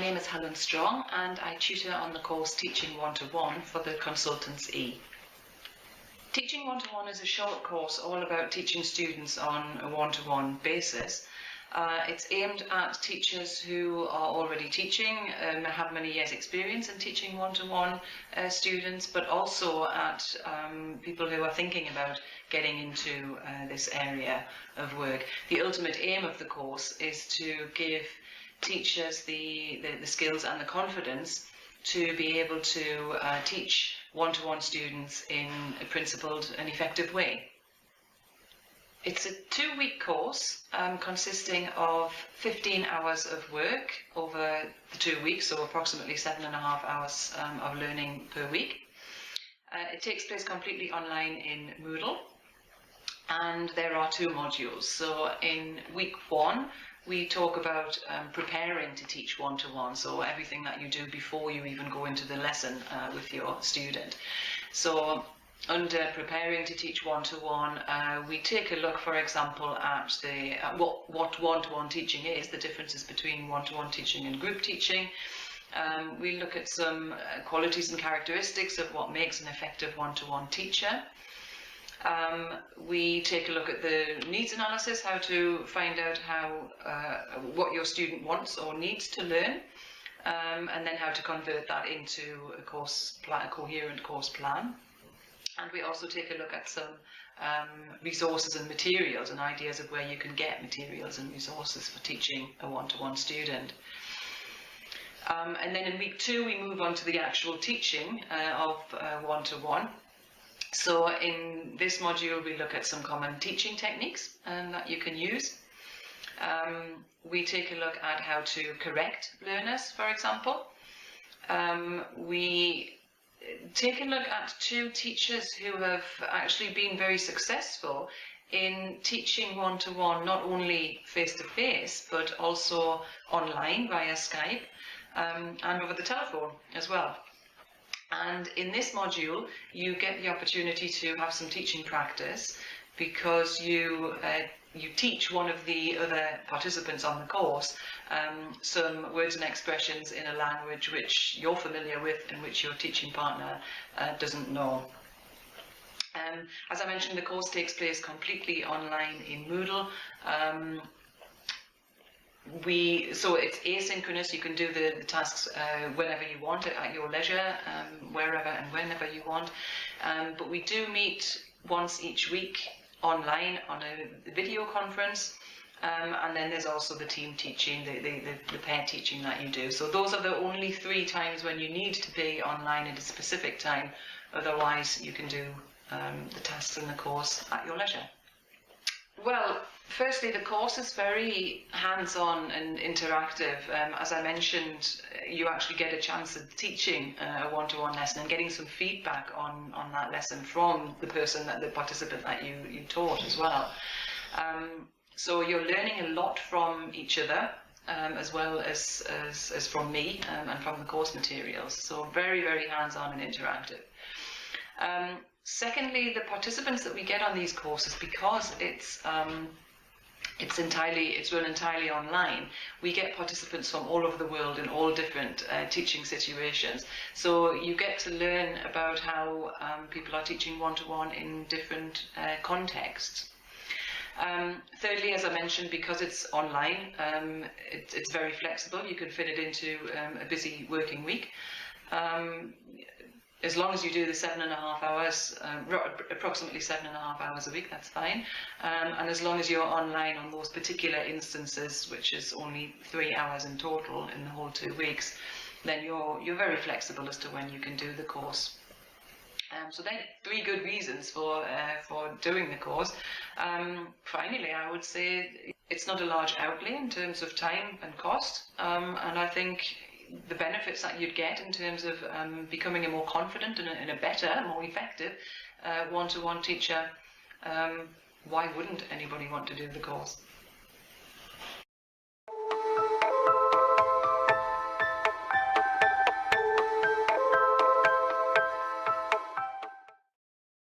name is Helen Strong and I tutor on the course Teaching One-to-One for the Consultants E. Teaching One-to-One is a short course all about teaching students on a one-to-one basis. It's aimed at teachers who are already teaching, have many years experience in teaching one-to-one students, but also at people who are thinking about getting into this area of work. The ultimate aim of the course is to give teachers the skills and the confidence to be able to teach one-to-one students in a principled and effective way. It's a 2-week course consisting of 15 hours of work over the 2 weeks, so approximately 7.5 hours of learning per week. It takes place completely online in Moodle, and there are 2 modules. So in week 1, we talk about preparing to teach one-to-one, so everything that you do before you even go into the lesson with your student. So under preparing to teach one-to-one, we take a look, for example, at what one-to-one teaching is, the differences between one-to-one teaching and group teaching. We look at some qualities and characteristics of what makes an effective one-to-one teacher. We take a look at the needs analysis, how to find out what your student wants or needs to learn, and then how to convert that into a coherent course plan. And we also take a look at some resources and materials and ideas of where you can get materials and resources for teaching a one-to-one student. And then in week 2 we move on to the actual teaching of one-to-one. So in this module we look at some common teaching techniques that you can use. We take a look at how to correct learners, for example. We take a look at 2 teachers who have actually been very successful in teaching one-to-one, not only face-to-face, but also online via Skype and over the telephone as well. And in this module, you get the opportunity to have some teaching practice, because you teach one of the other participants on the course some words and expressions in a language which you're familiar with and which your teaching partner doesn't know. As I mentioned, the course takes place completely online in Moodle. So it's asynchronous. You can do the tasks whenever you want, at your leisure, wherever and whenever you want. But we do meet once each week online on a video conference, and then there's also the team teaching, the pair teaching that you do. So those are the only 3 times when you need to be online at a specific time. Otherwise you can do the tasks in the course at your leisure. Well, firstly, the course is very hands-on and interactive. As I mentioned, you actually get a chance of teaching a one-to-one lesson and getting some feedback on that lesson from the participant that you taught as well. So you're learning a lot from each other, as well as from me and from the course materials. So very, very hands-on and interactive. Secondly, the participants that we get on these courses, because it's run entirely online, we get participants from all over the world in all different teaching situations. So you get to learn about how people are teaching one-to-one in different contexts. Thirdly, as I mentioned, because it's online, it's very flexible. You can fit it into a busy working week. As long as you do the 7.5 hours, approximately 7.5 hours a week, that's fine. And as long as you're online on those particular instances, which is only 3 hours in total in the whole 2 weeks, then you're very flexible as to when you can do the course. So there are 3 good reasons for doing the course. Finally, I would say it's not a large outlay in terms of time and cost, and I think the benefits that you'd get in terms of becoming a more confident and a better, more effective one-to-one teacher, why wouldn't anybody want to do the course?